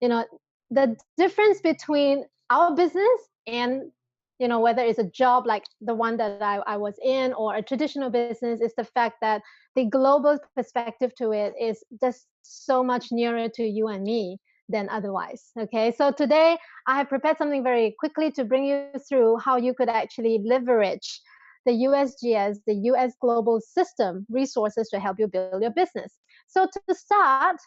you know, the difference between our business and, whether it's a job like the one that I was in or a traditional business, is the fact that the global perspective to it is just so much nearer to you and me than otherwise. Okay, so today I have prepared something very quickly to bring you through how you could actually leverage the USGS, the US Global System resources to help you build your business. So to start,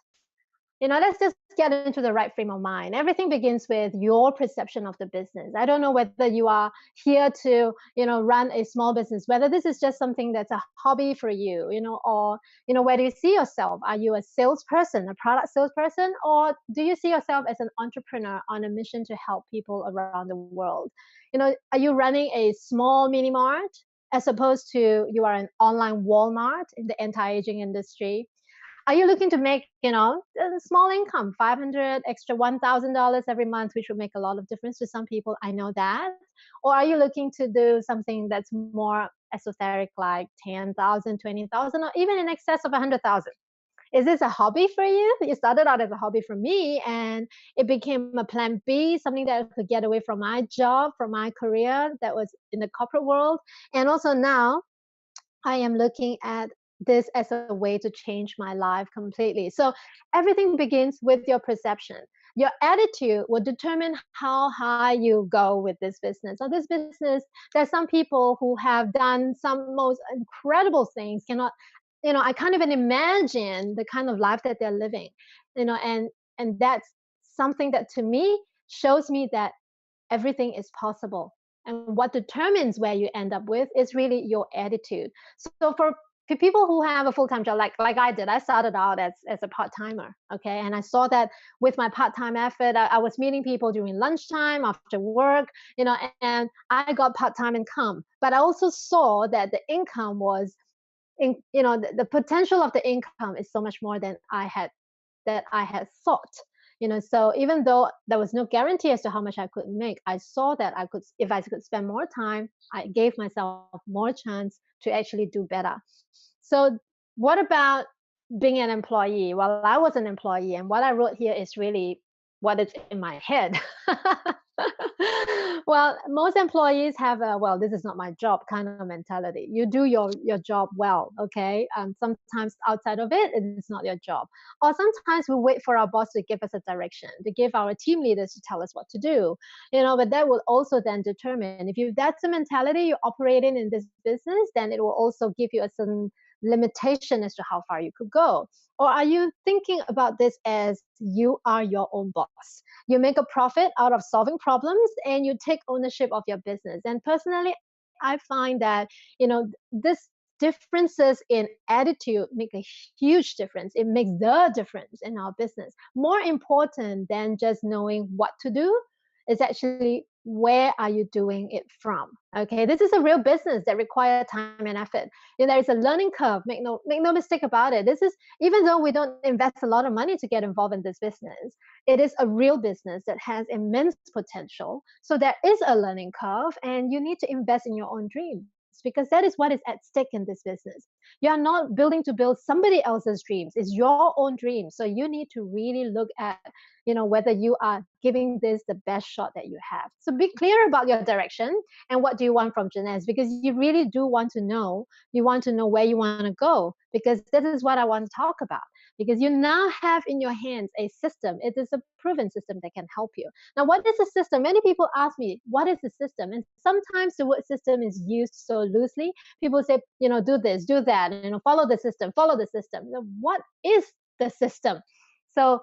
let's just get into the right frame of mind. Everything begins with your perception of the business. I don't know whether you are here to, run a small business, whether this is just something that's a hobby for you, or, where do you see yourself? Are you a salesperson, a product salesperson, or do you see yourself as an entrepreneur on a mission to help people around the world? Are you running a small mini mart as opposed to you are an online Walmart in the anti-aging industry? Are you looking to make, a small income, 500 extra $1,000 every month, which would make a lot of difference to some people? I know that. Or are you looking to do something that's more esoteric, like 10,000, 20,000, or even in excess of 100,000? Is this a hobby for you? It started out as a hobby for me, and it became a plan B, something that I could get away from my job, from my career that was in the corporate world. And also now I am looking at this as a way to change my life completely. So everything begins with your perception. Your attitude will determine how high you go with this business. So this business, there's some people who have done some most incredible things, I can't even imagine the kind of life that they're living, and that's something that to me shows me that everything is possible. And what determines where you end up with is really your attitude. So for people who have a full-time job, like I did, I started out as a part-timer, okay? And I saw that with my part-time effort, I was meeting people during lunchtime, after work, and I got part-time income. But I also saw that the income was, the potential of the income is so much more than I had thought. So even though there was no guarantee as to how much I could make, I saw that if I could spend more time, I gave myself more chance to actually do better. So what about being an employee? Well, I was an employee, and what I wrote here is really what is in my head. Well, most employees have a, well, this is not my job kind of mentality. You do your job well, okay? Sometimes outside of it, it's not your job. Or sometimes we wait for our boss to give us a direction, to give our team leaders to tell us what to do, but that will also then determine, if that's the mentality you're operating in this business, then it will also give you a certain limitation as to how far you could go. Or are you thinking about this as you are your own boss? You make a profit out of solving problems and you take ownership of your business. And personally, I find that, this differences in attitude make a huge difference. It makes the difference in our business. More important than just knowing what to do is actually where are you doing it from. Okay, this is a real business that requires time and effort. There is a learning curve. Make no mistake about it. This is, even though we don't invest a lot of money to get involved in this business, it is a real business that has immense potential. So there is a learning curve, and you need to invest in your own dreams, because that is what is at stake in this business. You are not building to build somebody else's dreams. It's your own dreams. So you need to really look at, whether you are giving this the best shot that you have. So be clear about your direction and what do you want from Jeunesse, because you really do want to know. You want to know where you want to go, because this is what I want to talk about. Because you now have in your hands a system. It is a proven system that can help you. Now, what is a system? Many people ask me, what is the system? And sometimes the word system is used so loosely. People say, do this, do that, follow the system, follow the system. Now, what is the system? So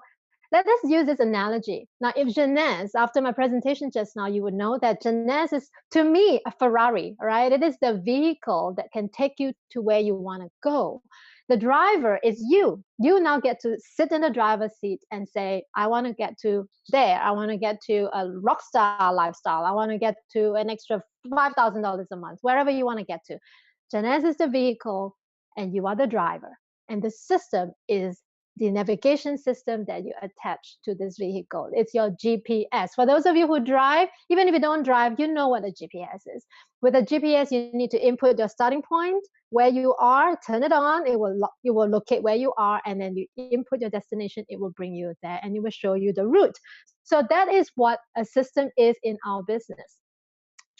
let us use this analogy. Now, if Jeunesse, after my presentation just now, you would know that Jeunesse is, to me, a Ferrari, right? It is the vehicle that can take you to where you want to go. The driver is you. You now get to sit in the driver's seat and say, I want to get to there. I want to get to a rock star lifestyle. I want to get to an extra $5,000 a month, wherever you want to get to. Jeunesse is the vehicle, and you are the driver. And the system is the navigation system that you attach to this vehicle. It's your GPS. For those of you who drive, even if you don't drive, you know what a GPS is. With a GPS, you need to input your starting point, where you are, turn it on, it will locate where you are, and then you input your destination, it will bring you there, and it will show you the route. So that is what a system is in our business.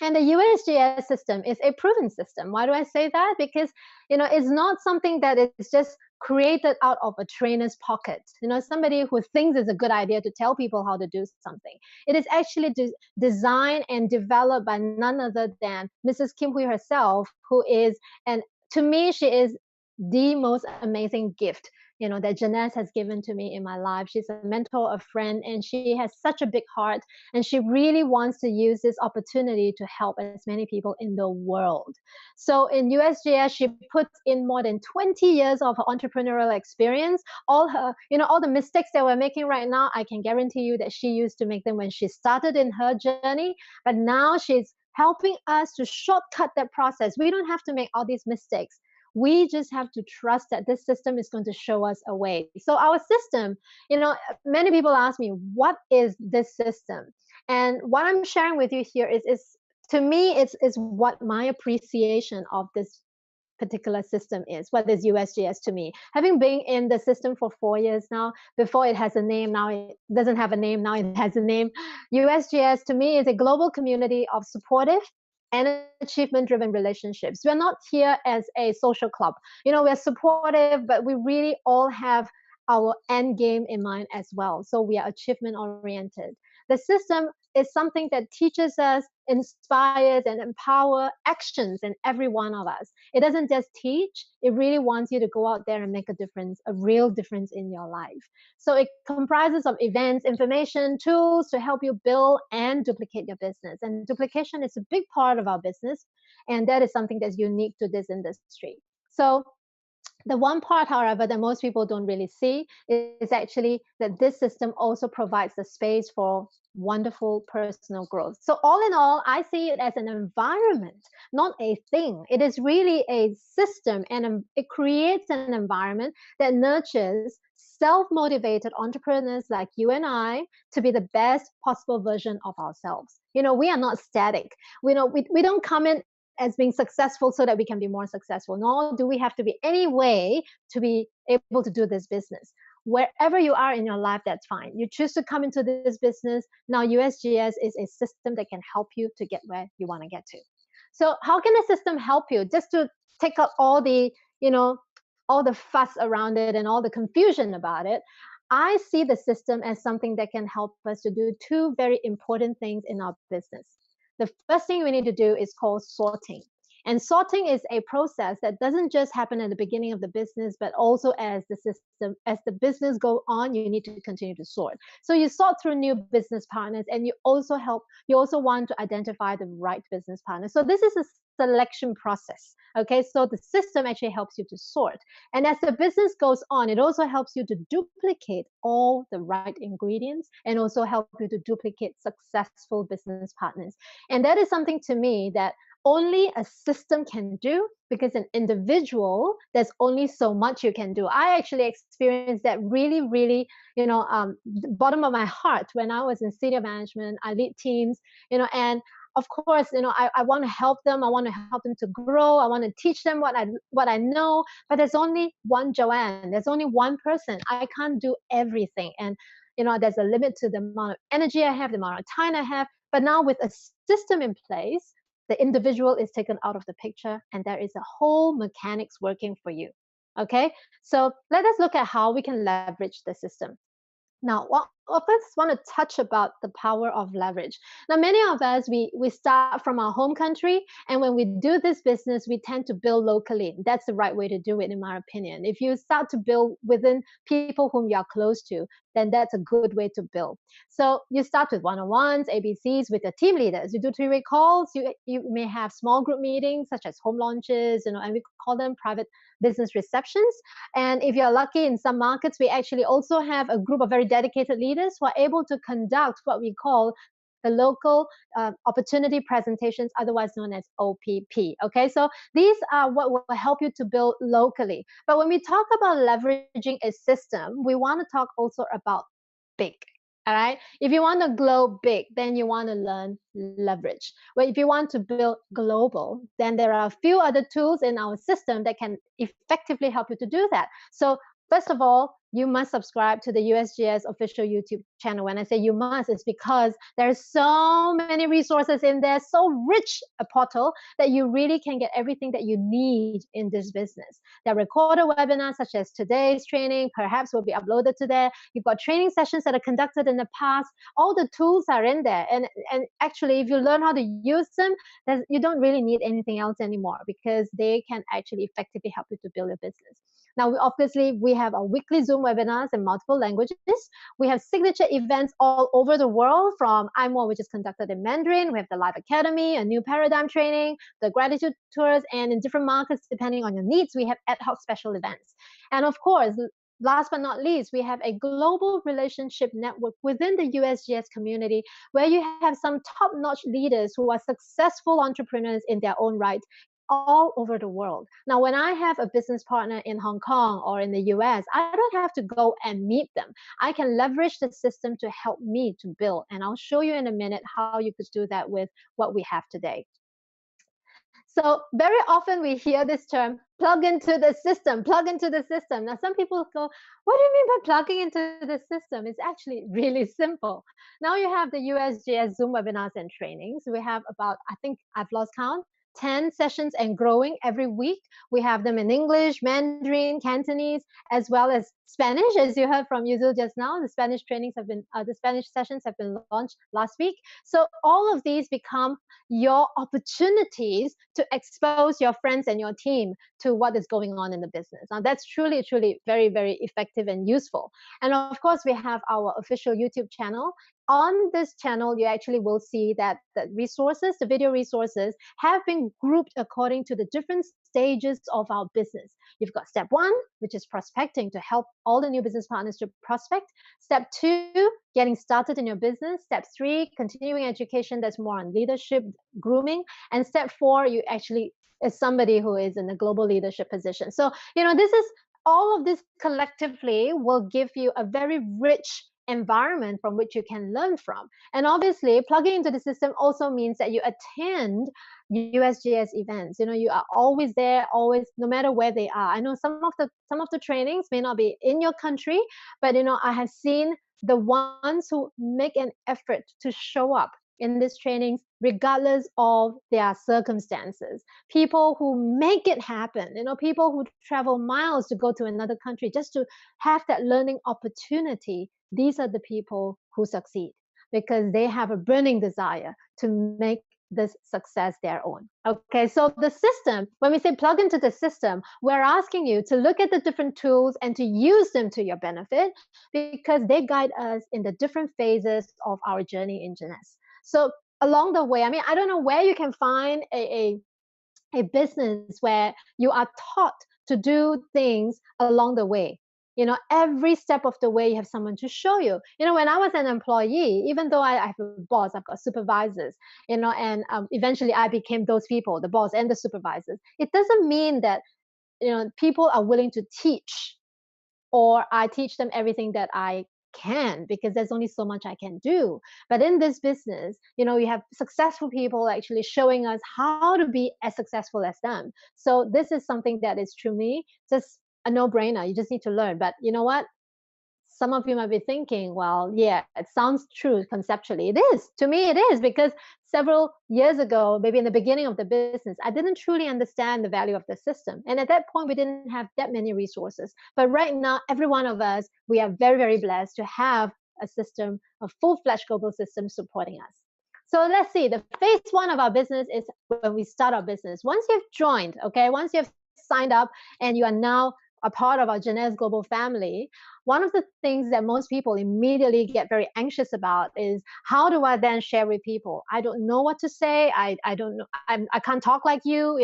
And the USGS system is a proven system. Why do I say that? Because it's not something that is just created out of a trainer's pocket. Somebody who thinks it's a good idea to tell people how to do something. It is actually designed and developed by none other than Mrs. Kim Hui herself, who is, and to me, she is the most amazing gift that Jeunesse has given to me in my life. She's a mentor, a friend, and she has such a big heart, and she really wants to use this opportunity to help as many people in the world. So in USGS, she puts in more than 20 years of her entrepreneurial experience. All the mistakes that we're making right now, I can guarantee you that she used to make them when she started in her journey, but now she's helping us to shortcut that process. We don't have to make all these mistakes. We just have to trust that this system is going to show us a way. So our system, many people ask me, what is this system? And what I'm sharing with you here is to me, it's what my appreciation of this particular system is. What is USGS to me? Having been in the system for 4 years now, before it has a name, now it doesn't have a name, now it has a name. USGS to me is a global community of supportive and achievement-driven relationships. We're not here as a social club. We're supportive, but we really all have our end game in mind as well. So we are achievement-oriented. The system is something that teaches us, inspires, and empower actions in every one of us. It doesn't just teach, it really wants you to go out there and make a difference, a real difference in your life. So it comprises of events, information, tools to help you build and duplicate your business. And duplication is a big part of our business, and that is something that's unique to this industry. So the one part, however, that most people don't really see is actually that this system also provides the space for wonderful personal growth. So all in all, I see it as an environment, not a thing. It is really a system, and it creates an environment that nurtures self-motivated entrepreneurs like you and I to be the best possible version of ourselves. We are not static. We don't come in as being successful so that we can be more successful. Nor do we have to be any way to be able to do this business. Wherever you are in your life, that's fine. You choose to come into this business. Now, USGS is a system that can help you to get where you want to get to. So how can a system help you? Just to take out all the, all the fuss around it and all the confusion about it, I see the system as something that can help us to do two very important things in our business. The first thing we need to do is called sorting. And sorting is a process that doesn't just happen at the beginning of the business, but also as the business go on, you need to continue to sort. So you sort through new business partners, and you also want to identify the right business partners. So this is a selection process. Okay, so the system actually helps you to sort. And as the business goes on, it also helps you to duplicate all the right ingredients and also help you to duplicate successful business partners. And that is something to me that only a system can do, because an individual, there's only so much you can do. I actually experienced that really, really, bottom of my heart when I was in senior management. I lead teams, and of course, I want to help them. I want to help them to grow. I want to teach them what I know. But there's only one Joanne. There's only one person. I can't do everything. And there's a limit to the amount of energy I have, the amount of time I have. But now with a system in place, the individual is taken out of the picture, and there is a whole mechanics working for you. Okay, so let us look at how we can leverage the system. Now, let's want to touch about the power of leverage. Now, many of us, we start from our home country, and when we do this business, we tend to build locally. That's the right way to do it, in my opinion. If you start to build within people whom you are close to, then that's a good way to build. So you start with one-on-ones, ABCs with your team leaders. You do three-way calls. You may have small group meetings, such as home launches, and we call them private business receptions. And if you're lucky, in some markets, we actually also have a group of very dedicated leaders who are able to conduct what we call the local opportunity presentations, otherwise known as OPP. Okay, so these are what will help you to build locally. But when we talk about leveraging a system, we want to talk also about big. All right. If you want to grow big, then you want to learn leverage. Well, if you want to build global, then there are a few other tools in our system that can effectively help you to do that. So, first of all, you must subscribe to the USGS official YouTube channel. When I say you must, it's because there's so many resources in there, so rich a portal that you really can get everything that you need in this business. There are recorded webinars such as today's training, perhaps will be uploaded to there. You've got training sessions that are conducted in the past. All the tools are in there. And actually, if you learn how to use them, you don't really need anything else anymore because they can actually effectively help you to build your business. Now, obviously, we have our weekly Zoom webinars in multiple languages. We have signature events all over the world from iMore, which is conducted in Mandarin. We have the Live Academy, a new paradigm training, the gratitude tours, and in different markets, depending on your needs, we have ad hoc special events. And of course, last but not least, we have a global relationship network within the USGS community where you have some top-notch leaders who are successful entrepreneurs in their own right all over the world. Now, when I have a business partner in Hong Kong or in the US, I don't have to go and meet them. I can leverage the system to help me to build. And I'll show you in a minute how you could do that with what we have today. So very often we hear this term, plug into the system, plug into the system. Now, some people go, what do you mean by plugging into the system? It's actually really simple. Now you have the USGS Zoom webinars and trainings. We have about, I think I've lost count, 10 sessions and growing every week. We have them in English, Mandarin, Cantonese, as well as Spanish. As you heard from Yuzil just now, the Spanish the Spanish sessions have been launched last week. So all of these become your opportunities to expose your friends and your team to what is going on in the business. Now that's truly, truly very, very effective and useful. And of course, we have our official YouTube channel. On this channel, you actually will see that the resources, the video resources, have been grouped according to the different stages of our business. You've got step 1, which is prospecting to help all the new business partners to prospect. Step 2, getting started in your business. Step 3, continuing education that's more on leadership, grooming. And step 4, you actually is somebody who is in a global leadership position. So, this is all of this collectively will give you a very rich environment from which you can learn from. And obviously, plugging into the system also means that you attend USGS events. You are always there, always, no matter where they are. I know some of the trainings may not be in your country, but I have seen the ones who make an effort to show up in these trainings regardless of their circumstances. People who make it happen, people who travel miles to go to another country just to have that learning opportunity. These are the people who succeed because they have a burning desire to make this success their own. Okay, so the system, when we say plug into the system, we're asking you to look at the different tools and to use them to your benefit because they guide us in the different phases of our journey in Jeunesse. So along the way, I don't know where you can find a business where you are taught to do things along the way. Every step of the way, you have someone to show you. When I was an employee, even though I have a boss, I've got supervisors, and eventually I became those people, the boss and the supervisors. It doesn't mean that, people are willing to teach or I teach them everything that I can because there's only so much I can do. But in this business, you have successful people actually showing us how to be as successful as them. So this is something that is to me just a no-brainer. You just need to learn. But you know what? Some of you might be thinking, well, yeah, it sounds true conceptually. It is. To me, it is because several years ago, maybe in the beginning of the business, I didn't truly understand the value of the system. And at that point, we didn't have that many resources. But right now, every one of us, we are very, very blessed to have a system, a full-fledged global system supporting us. So let's see, the phase 1 of our business is when we start our business. Once you've joined, okay, once you've signed up and you are now a part of our Jeunesse global family, one of the things that most people immediately get very anxious about is how do I then share with people? I don't know what to say. I don't know. I can't talk like you,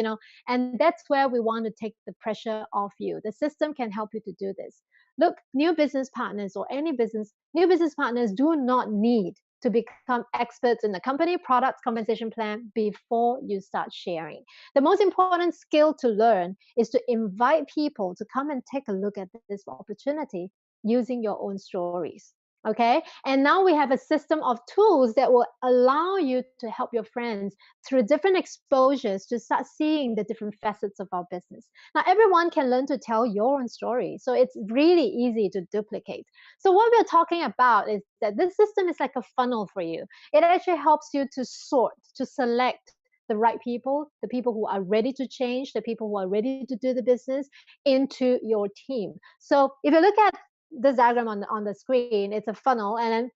and that's where we want to take the pressure off you. The system can help you to do this. Look, new business partners or any business, new business partners do not need to become experts in the company, products, compensation plan before you start sharing. The most important skill to learn is to invite people to come and take a look at this opportunity using your own stories. Okay. And now we have a system of tools that will allow you to help your friends through different exposures to start seeing the different facets of our business. Now, everyone can learn to tell your own story. So it's really easy to duplicate. So what we're talking about is that this system is like a funnel for you. It actually helps you to sort, to select the right people, the people who are ready to change, the people who are ready to do the business into your team. So if you look at this diagram on the screen, it's a funnel, and then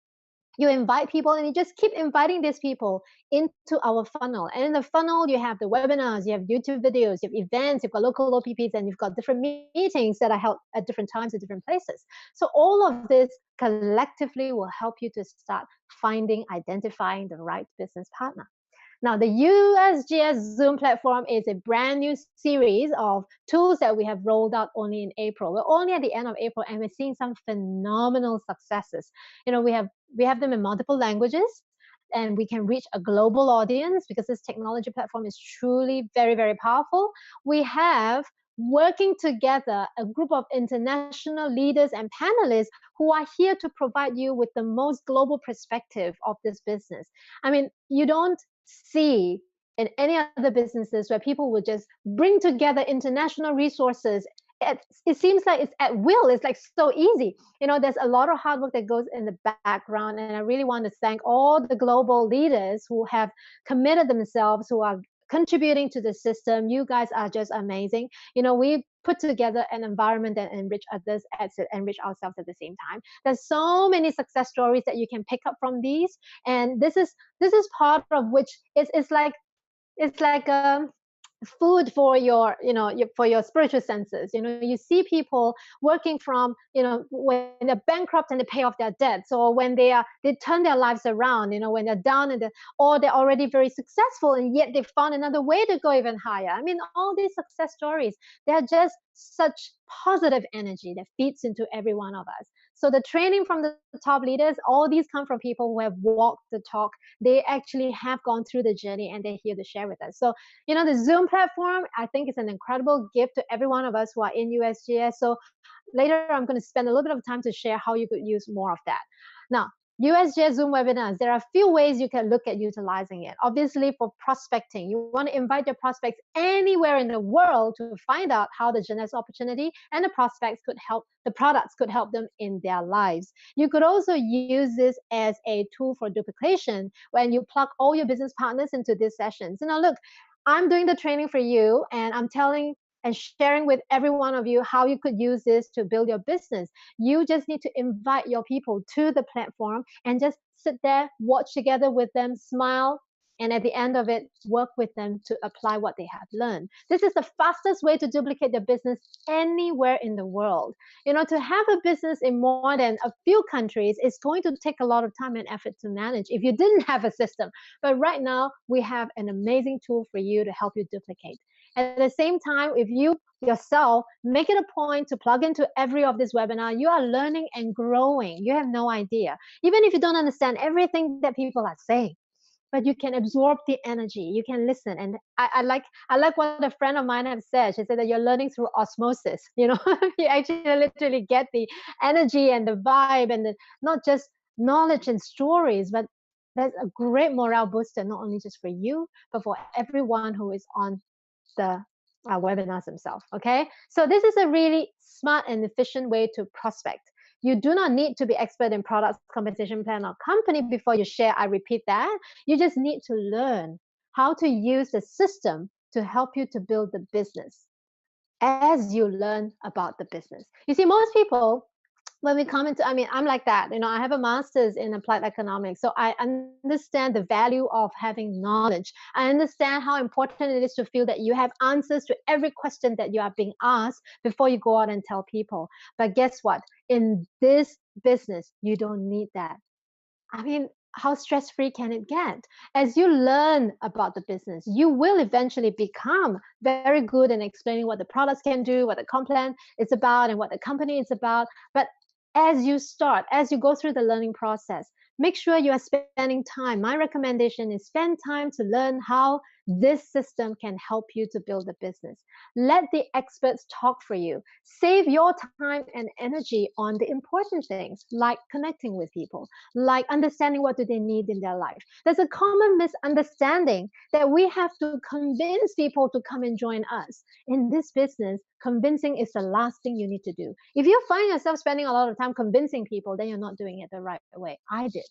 you invite people and you just keep inviting these people into our funnel. And in the funnel, you have the webinars, you have YouTube videos, you have events, you've got local OPPs, and you've got different meetings that are held at different times at different places. So all of this collectively will help you to start finding, identifying the right business partner. Now, the USGS Zoom platform is a brand new series of tools that we have rolled out only in April. We're only at the end of April, and we're seeing some phenomenal successes. We have them in multiple languages, and we can reach a global audience because this technology platform is truly very, very powerful. We have working together a group of international leaders and panelists who are here to provide you with the most global perspective of this business. I mean, you don't see in any other businesses where people would just bring together international resources. It seems like it's at will. It's like so easy. There's a lot of hard work that goes in the background, and I really want to thank all the global leaders who have committed themselves, who are contributing to the system. You guys are just amazing. We put together an environment that enrich others as it enrich ourselves at the same time. There's so many success stories that you can pick up from these, and this is part of which it's like food for your for your spiritual senses. You see people working from when they're bankrupt and they pay off their debts, or when they turn their lives around, when they're down or they're already very successful and yet they found another way to go even higher. I mean, all these success stories, they're just such positive energy that feeds into every one of us. So the training from the top leaders, all these come from people who have walked the talk. They actually have gone through the journey, and they're here to share with us. So the Zoom platform, I think, is an incredible gift to every one of us who are in USGS. So later, I'm going to spend a little bit of time to share how you could use more of that. Now, USGS Zoom webinars, there are a few ways you can look at utilizing it. Obviously, for prospecting, you want to invite your prospects anywhere in the world to find out how the Jeunesse opportunity and the prospects could help, the products could help them in their lives. You could also use this as a tool for duplication when you plug all your business partners into these sessions. Look, I'm doing the training for you, and I'm telling and sharing with every one of you how you could use this to build your business. You just need to invite your people to the platform and just sit there, watch together with them, smile, and at the end of it, work with them to apply what they have learned. This is the fastest way to duplicate your business anywhere in the world. To have a business in more than a few countries is going to take a lot of time and effort to manage if you didn't have a system. But right now, we have an amazing tool for you to help you duplicate. At the same time, if you yourself make it a point to plug into every of this webinar, you are learning and growing. You have no idea. Even if you don't understand everything that people are saying, but you can absorb the energy. You can listen. And I like what a friend of mine has said. She said that you're learning through osmosis. You actually literally get the energy and the vibe, and not just knowledge and stories, but that's a great morale booster, not only just for you, but for everyone who is on the webinars themselves. Okay, so this is a really smart and efficient way to prospect. You do not need to be expert in products, compensation plan, or company before you share. I repeat that. You just need to learn how to use the system to help you to build the business as you learn about the business. You see, most people, when we come into, I'm like that. I have a master's in applied economics, so I understand the value of having knowledge. I understand how important it is to feel that you have answers to every question that you are being asked before you go out and tell people. But guess what? In this business, you don't need that. How stress-free can it get? As you learn about the business, you will eventually become very good in explaining what the products can do, what the comp plan is about, and what the company is about. But as you go through the learning process, make sure you are spending time. My recommendation is spend time to learn how this system can help you to build a business. Let the experts talk for you. Save your time and energy on the important things like connecting with people, like understanding what do they need in their life. There's a common misunderstanding that we have to convince people to come and join us. In this business, convincing is the last thing you need to do. If you find yourself spending a lot of time convincing people, then you're not doing it the right way. I did.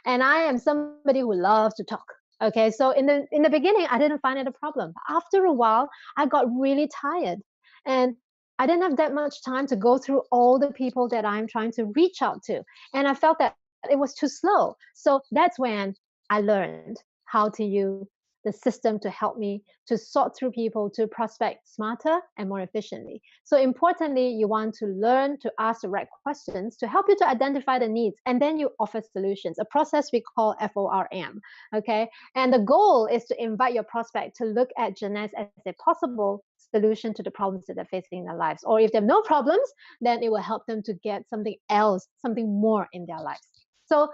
And I am somebody who loves to talk. Okay, so in the beginning, I didn't find it a problem. After a while, I got really tired, and I didn't have that much time to go through all the people that I'm trying to reach out to, and I felt that it was too slow. So that's when I learned how to use the system to help me to sort through people, to prospect smarter and more efficiently. So importantly, you want to learn to ask the right questions to help you to identify the needs, and then you offer solutions, a process we call FORM. Okay, and the goal is to invite your prospect to look at Jeunesse as a possible solution to the problems that they're facing in their lives. Or if they have no problems, then it will help them to get something else, something more in their lives. So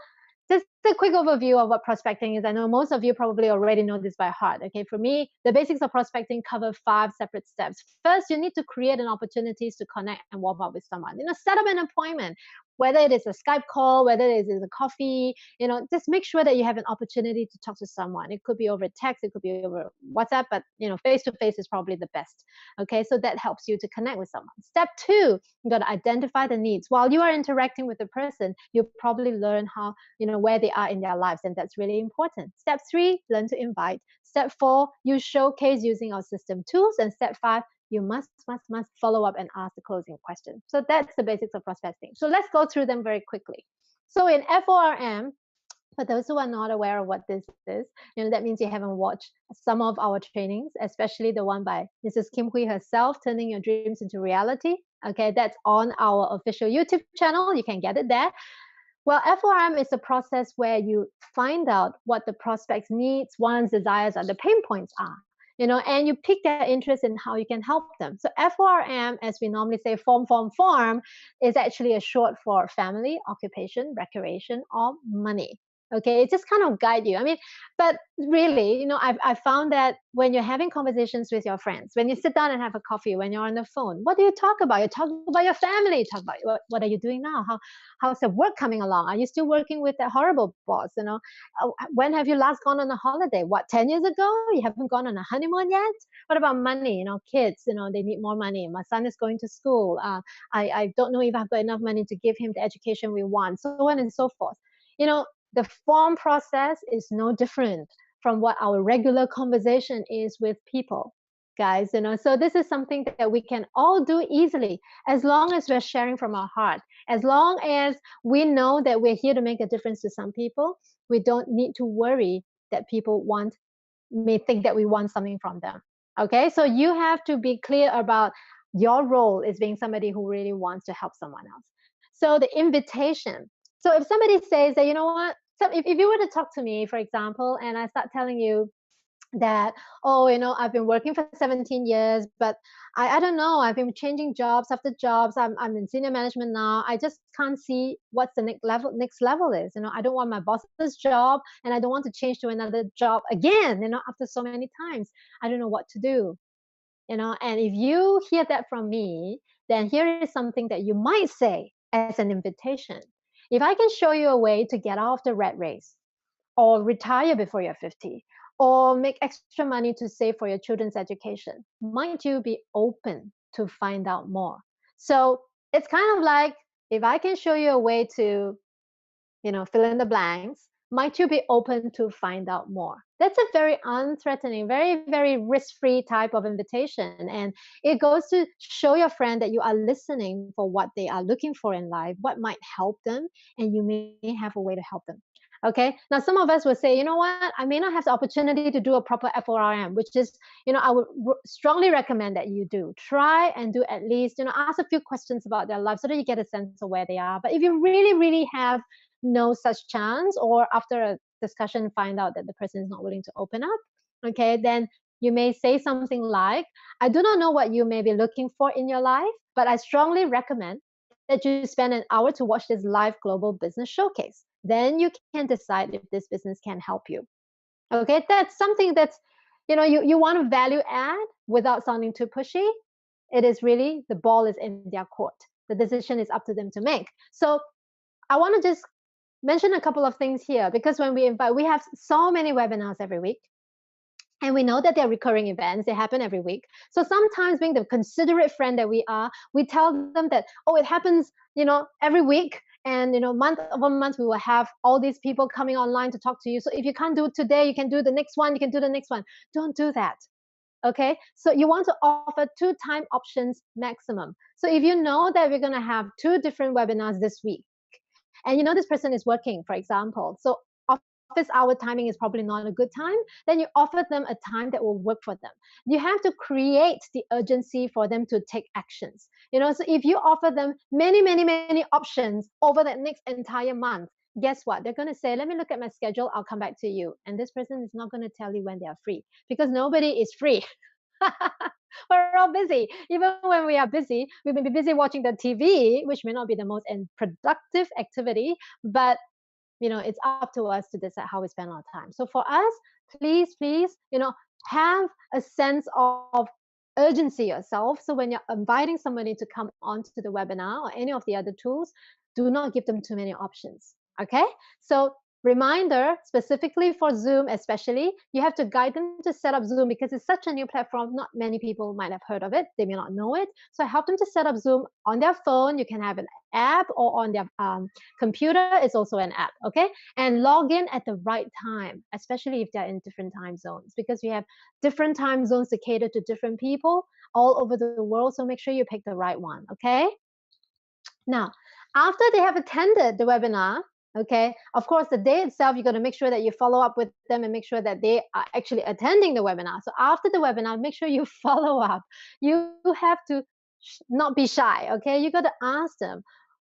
just a quick overview of what prospecting is. I know most of you probably already know this by heart. Okay, for me, the basics of prospecting cover 5 separate steps. First, you need to create an opportunities to connect and warm up with someone. Set up an appointment, whether it is a Skype call, whether it is a coffee. Just make sure that you have an opportunity to talk to someone. It could be over text, it could be over WhatsApp, but face to face is probably the best. Okay, so that helps you to connect with someone. Step 2, you got to identify the needs. While you are interacting with the person, you probably learn how where they are in their lives, and that's really important. Step 3, learn to invite. Step 4, you showcase using our system tools. And step 5, you must follow up and ask the closing question. So that's the basics of prospecting. So let's go through them very quickly. So in FORM, for those who are not aware of what this is, that means you haven't watched some of our trainings, especially the one by Mrs. Kim Hui herself, Turning Your Dreams into Reality. Okay, that's on our official YouTube channel. You can get it there. Well, FORM is a process where you find out what the prospect's needs, wants, desires, and the pain points are. And you pick their interest in how you can help them. So FORM, as we normally say, form, is actually a short for family, occupation, recreation, or money. Okay, it just kind of guide you. But really, I found that when you're having conversations with your friends, when you sit down and have a coffee, when you're on the phone, what do you talk about? You talk about your family. You talk about what are you doing now? How's the work coming along? Are you still working with that horrible boss? When have you last gone on a holiday? What, 10 years ago? You haven't gone on a honeymoon yet? What about money? Kids, they need more money. My son is going to school. I don't know if I've got enough money to give him the education we want, so on and so forth. The form process is no different from what our regular conversation is with people, guys. So this is something that we can all do easily, as long as we're sharing from our heart, as long as we know that we're here to make a difference to some people. We don't need to worry that people may think that we want something from them. Okay, so you have to be clear about your role as being somebody who really wants to help someone else. So the invitation. So if somebody says that, what, so if you were to talk to me, for example, and I start telling you that, oh, I've been working for 17 years, but I don't know, I've been changing jobs after jobs. I'm in senior management now. I just can't see what's the next level is. I don't want my boss's job, and I don't want to change to another job again, after so many times. I don't know what to do. And if you hear that from me, then here is something that you might say as an invitation. If I can show you a way to get out of the rat race, or retire before you're 50, or make extra money to save for your children's education, might you be open to find out more? So it's kind of like, if I can show you a way to, fill in the blanks, might you be open to find out more? That's a very unthreatening, very, very risk-free type of invitation. And it goes to show your friend that you are listening for what they are looking for in life, what might help them, and you may have a way to help them. Okay. Now, some of us will say, what? I may not have the opportunity to do a proper FORM, which is, I would strongly recommend that you do. Try and do at least, ask a few questions about their life so that you get a sense of where they are. But if you really, really have no such chance, or after a discussion find out that the person is not willing to open up, okay, then you may say something like, I do not know what you may be looking for in your life, but I strongly recommend that you spend an hour to watch this live global business showcase. Then you can decide if this business can help you. Okay, that's something that's, you want to value add without sounding too pushy. It is really, the ball is in their court. The decision is up to them to make. So I want to just mention a couple of things here, because when we have so many webinars every week, and we know that they're recurring events, they happen every week. So sometimes, being the considerate friend that we are, we tell them that, oh, it happens, every week, and month over month we will have all these people coming online to talk to you. So if you can't do it today, you can do the next one, you can do the next one. Don't do that. Okay, so you want to offer 2 time options maximum. So if you know that we're going to have 2 different webinars this week, and this person is working, for example, so office hour timing is probably not a good time, then you offer them a time that will work for them. You have to create the urgency for them to take actions. So if you offer them many, many, many options over the next entire month, guess what? They're going to say, let me look at my schedule, I'll come back to you. And this person is not going to tell you when they are free, because nobody is free. We're all busy. Even when we are busy, we may be busy watching the TV, which may not be the most productive activity, but it's up to us to decide how we spend our time. So for us, please, have a sense of urgency yourself. So when you're inviting somebody to come onto the webinar or any of the other tools, do not give them too many options. Okay? So reminder, specifically for Zoom especially, you have to guide them to set up Zoom, because it's such a new platform. Not many people might have heard of it. They may not know it. So help them to set up Zoom on their phone. You can have an app, or on their computer. It's also an app. Okay? And log in at the right time, especially if they're in different time zones, because we have different time zones to cater to different people all over the world. So make sure you pick the right one. Okay? Now, after they have attended the webinar, okay, of course, the day itself, you're going to make sure that you follow up with them and make sure that they are actually attending the webinar. So after the webinar, make sure you follow up. You have to not be shy, okay? You got to ask them,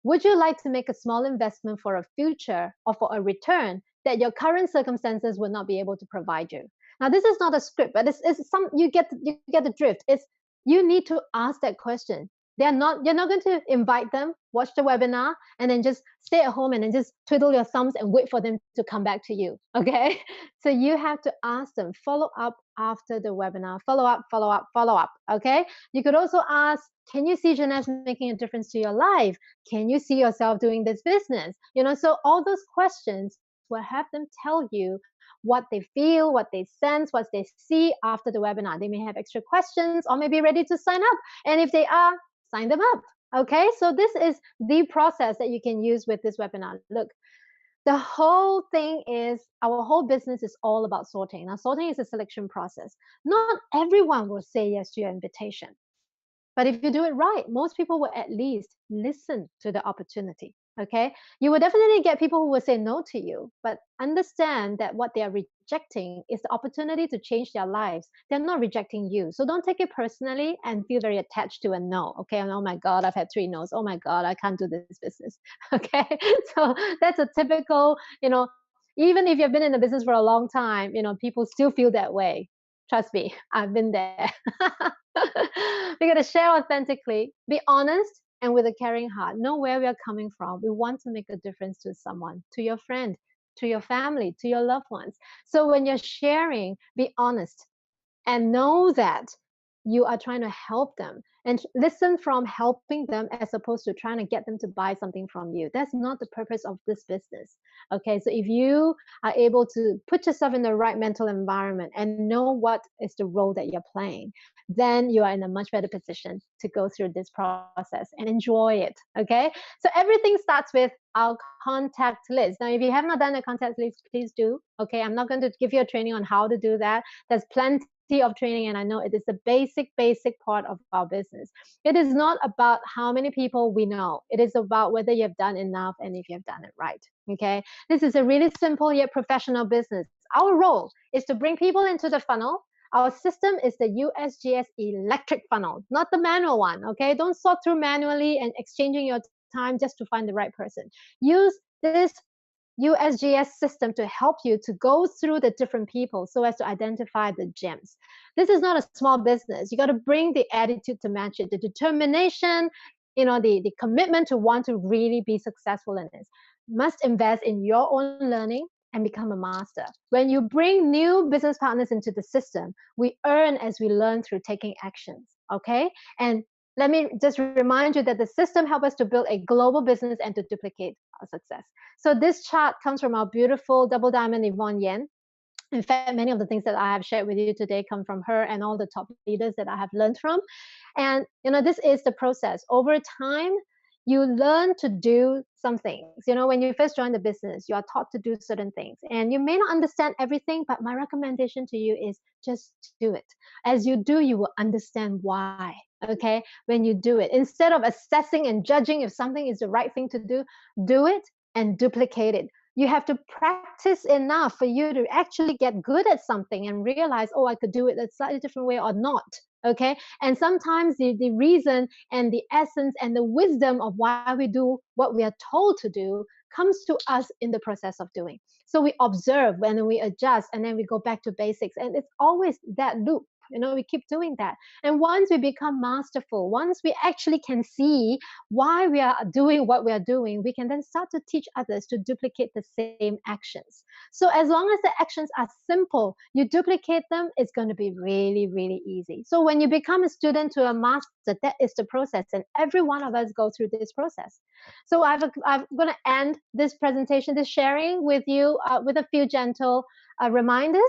would you like to make a small investment for a future or for a return that your current circumstances will not be able to provide you? Now, this is not a script, but it's some, you get the drift. It's, you need to ask that question. You're not going to invite them, watch the webinar, and then just stay at home and then just twiddle your thumbs and wait for them to come back to you. Okay? So you have to ask them, follow up after the webinar, follow up, follow up, follow up. Okay? You could also ask, can you see Jeunesse making a difference to your life? Can you see yourself doing this business? So all those questions will have them tell you what they feel, what they sense, what they see after the webinar. They may have extra questions, or maybe ready to sign up. And if they are, sign them up. Okay, so this is the process that you can use with this webinar. Look, the whole thing is, our whole business is all about sorting. Now, sorting is a selection process. Not everyone will say yes to your invitation. But if you do it right, most people will at least listen to the opportunity. Okay, you will definitely get people who will say no to you, but understand that what they are rejecting is the opportunity to change their lives. They're not rejecting you. So don't take it personally and feel very attached to a no. Okay, and oh my God, I've had 3 no's. Oh my God, I can't do this business. Okay, so that's a typical, even if you've been in the business for a long time, people still feel that way. Trust me, I've been there. We got to share authentically, be honest, and with a caring heart. Know where we are coming from. We want to make a difference to someone, to your friend, to your family, to your loved ones. So when you're sharing, be honest and know that you are trying to help them, and listen from helping them as opposed to trying to get them to buy something from you. That's not the purpose of this business. Okay, so if you are able to put yourself in the right mental environment and know what is the role that you're playing, then you are in a much better position to go through this process and enjoy it. Okay, so everything starts with our contact list. Now, if you have not done a contact list, please do. Okay, I'm not going to give you a training on how to do that. There's plenty of training, and I know it is the basic part of our business. It is not about how many people we know. It is about whether you've done enough and if you've done it right. Okay, this is a really simple yet professional business. Our role is to bring people into the funnel. Our system is the USGS electric funnel, not the manual one. Okay, don't sort through manually and exchanging your time just to find the right person. Use this USGS system to help you to go through the different people so as to identify the gems. This is not a small business. You got to bring the attitude to match it, the determination, the commitment to want to really be successful in this. Must invest in your own learning and become a master. When you bring new business partners into the system, we earn as we learn through taking actions. Okay. And let me just remind you that the system helps us to build a global business and to duplicate our success. So this chart comes from our beautiful double diamond Yvonne Yen. In fact, many of the things that I have shared with you today come from her and all the top leaders that I have learned from. And this is the process. Over time, you learn to do some things. When you first join the business, you are taught to do certain things. And you may not understand everything, but my recommendation to you is just do it. As you do, you will understand why. Okay? When you do it, instead of assessing and judging if something is the right thing to do it and duplicate it. You have to practice enough for you to actually get good at something and realize, oh, I could do it a slightly different way or not. Okay. And sometimes the reason and the essence and the wisdom of why we do what we are told to do comes to us in the process of doing. So we observe and then we adjust and then we go back to basics. And it's always that loop. We keep doing that. And once we become masterful, once we actually can see why we are doing what we are doing, we can then start to teach others to duplicate the same actions. So as long as the actions are simple, you duplicate them, it's going to be really, really easy. So when you become a student to a master, that is the process. And every one of us go through this process. So I'm going to end this presentation, this sharing with you with a few gentle reminders.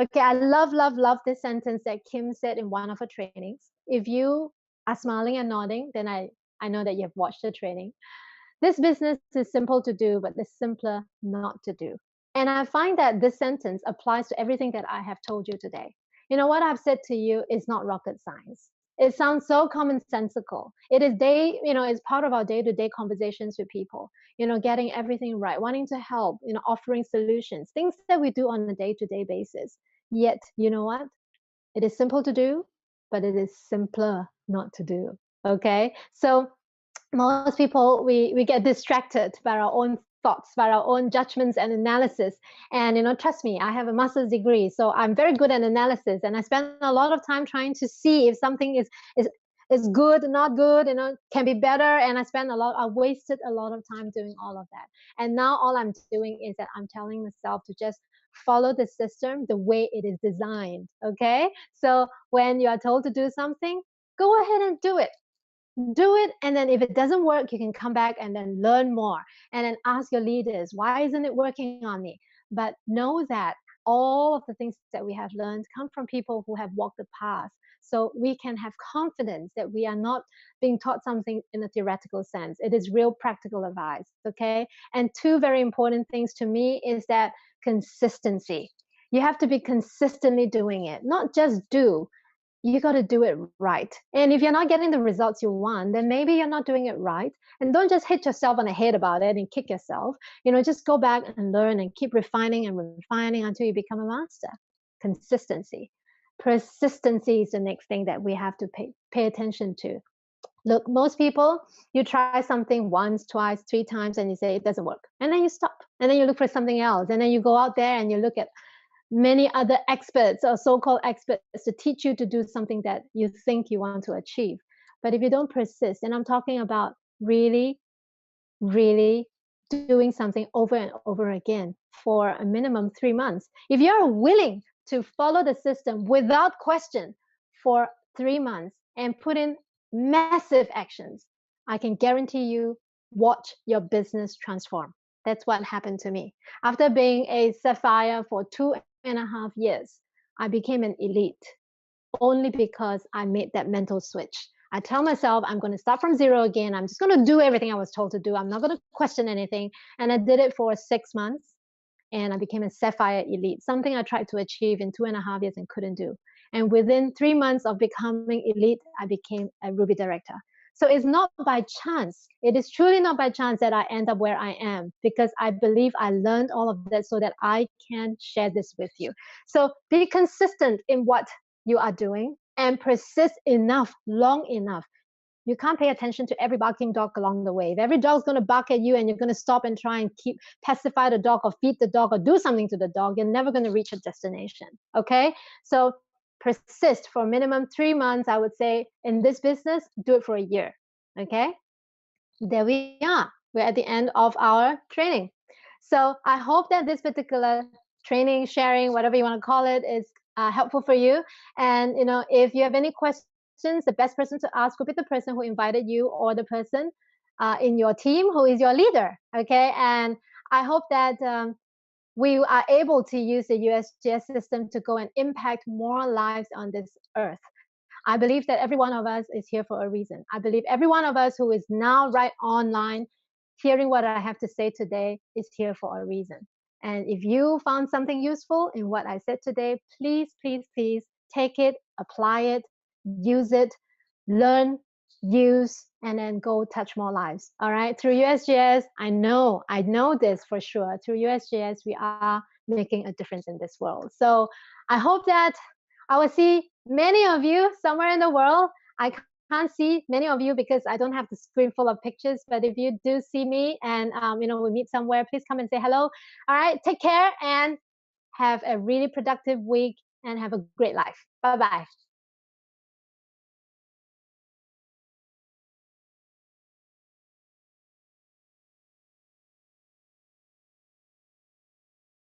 Okay, I love this sentence that Kim said in one of her trainings. If you are smiling and nodding, then I know that you have watched the training. This business is simple to do, but it's simpler not to do. And I find that this sentence applies to everything that I have told you today. What I've said to you is not rocket science. It sounds so commonsensical. It is it's part of our day-to-day conversations with people, getting everything right, wanting to help, offering solutions, things that we do on a day-to-day basis. Yet, you know what? It is simple to do, but it is simpler not to do. Okay. So most people, we get distracted by our own thoughts, by our own judgments and analysis. And trust me, I have a master's degree, so I'm very good at analysis, and I spend a lot of time trying to see if something is good, not good, can be better. And I wasted a lot of time doing all of that. And now all I'm doing is that I'm telling myself to just follow the system the way it is designed. Okay. So when you are told to do something, go ahead and do it. And then if it doesn't work, you can come back and then learn more and then ask your leaders, why isn't it working on me? But know that all of the things that we have learned come from people who have walked the path. So we can have confidence that we are not being taught something in a theoretical sense. It is real practical advice. Okay. And two very important things to me is that consistency. You have to be consistently doing it, not just do. You got to do it right. And if you're not getting the results you want, then maybe you're not doing it right. And don't just hit yourself on the head about it and kick yourself. Just go back and learn and keep refining and refining until you become a master. Consistency. Persistency is the next thing that we have to pay attention to. Look, most people, you try something once, twice, three times, and you say it doesn't work. And then you stop. And then you look for something else. And then you go out there and you look at many other experts or so-called experts to teach you to do something that you think you want to achieve. But if you don't persist, and I'm talking about really, really doing something over and over again for a minimum 3 months, if you're willing to follow the system without question for 3 months and put in massive actions, I can guarantee you, watch your business transform. That's what happened to me. After being a sapphire for 2.5 years, I became an elite only because I made that mental switch. I tell myself I'm going to start from zero again. I'm just going to do everything I was told to do. I'm not going to question anything. And I did it for 6 months and I became a sapphire elite, something I tried to achieve in 2.5 years and couldn't do. And within 3 months of becoming elite, I became a Ruby director. So it's not by chance. It is truly not by chance that I end up where I am, because I believe I learned all of that so that I can share this with you. So be consistent in what you are doing and persist enough, long enough. You can't pay attention to every barking dog along the way. If every dog's going to bark at you and you're going to stop and try and pacify the dog or feed the dog or do something to the dog, you're never going to reach a destination. Okay? So persist for minimum 3 months. I would say in this business, do it for a year. Okay, there we are. We're at the end of our training. So I hope that this particular training, sharing, whatever you want to call it, is helpful for you. And if you have any questions, the best person to ask would be the person who invited you, or the person in your team who is your leader. Okay, and I hope that we are able to use the USGS system to go and impact more lives on this earth. I believe that every one of us is here for a reason. I believe every one of us who is now right online hearing what I have to say today is here for a reason. And if you found something useful in what I said today, please, please, please take it, apply it, use it, learn, use, and then go touch more lives. All right. Through USGS, I know this for sure. Through USGS, we are making a difference in this world. So I hope that I will see many of you somewhere in the world. I can't see many of you because I don't have the screen full of pictures. But if you do see me and we meet somewhere, please come and say hello. All right. Take care and have a really productive week and have a great life. Bye bye.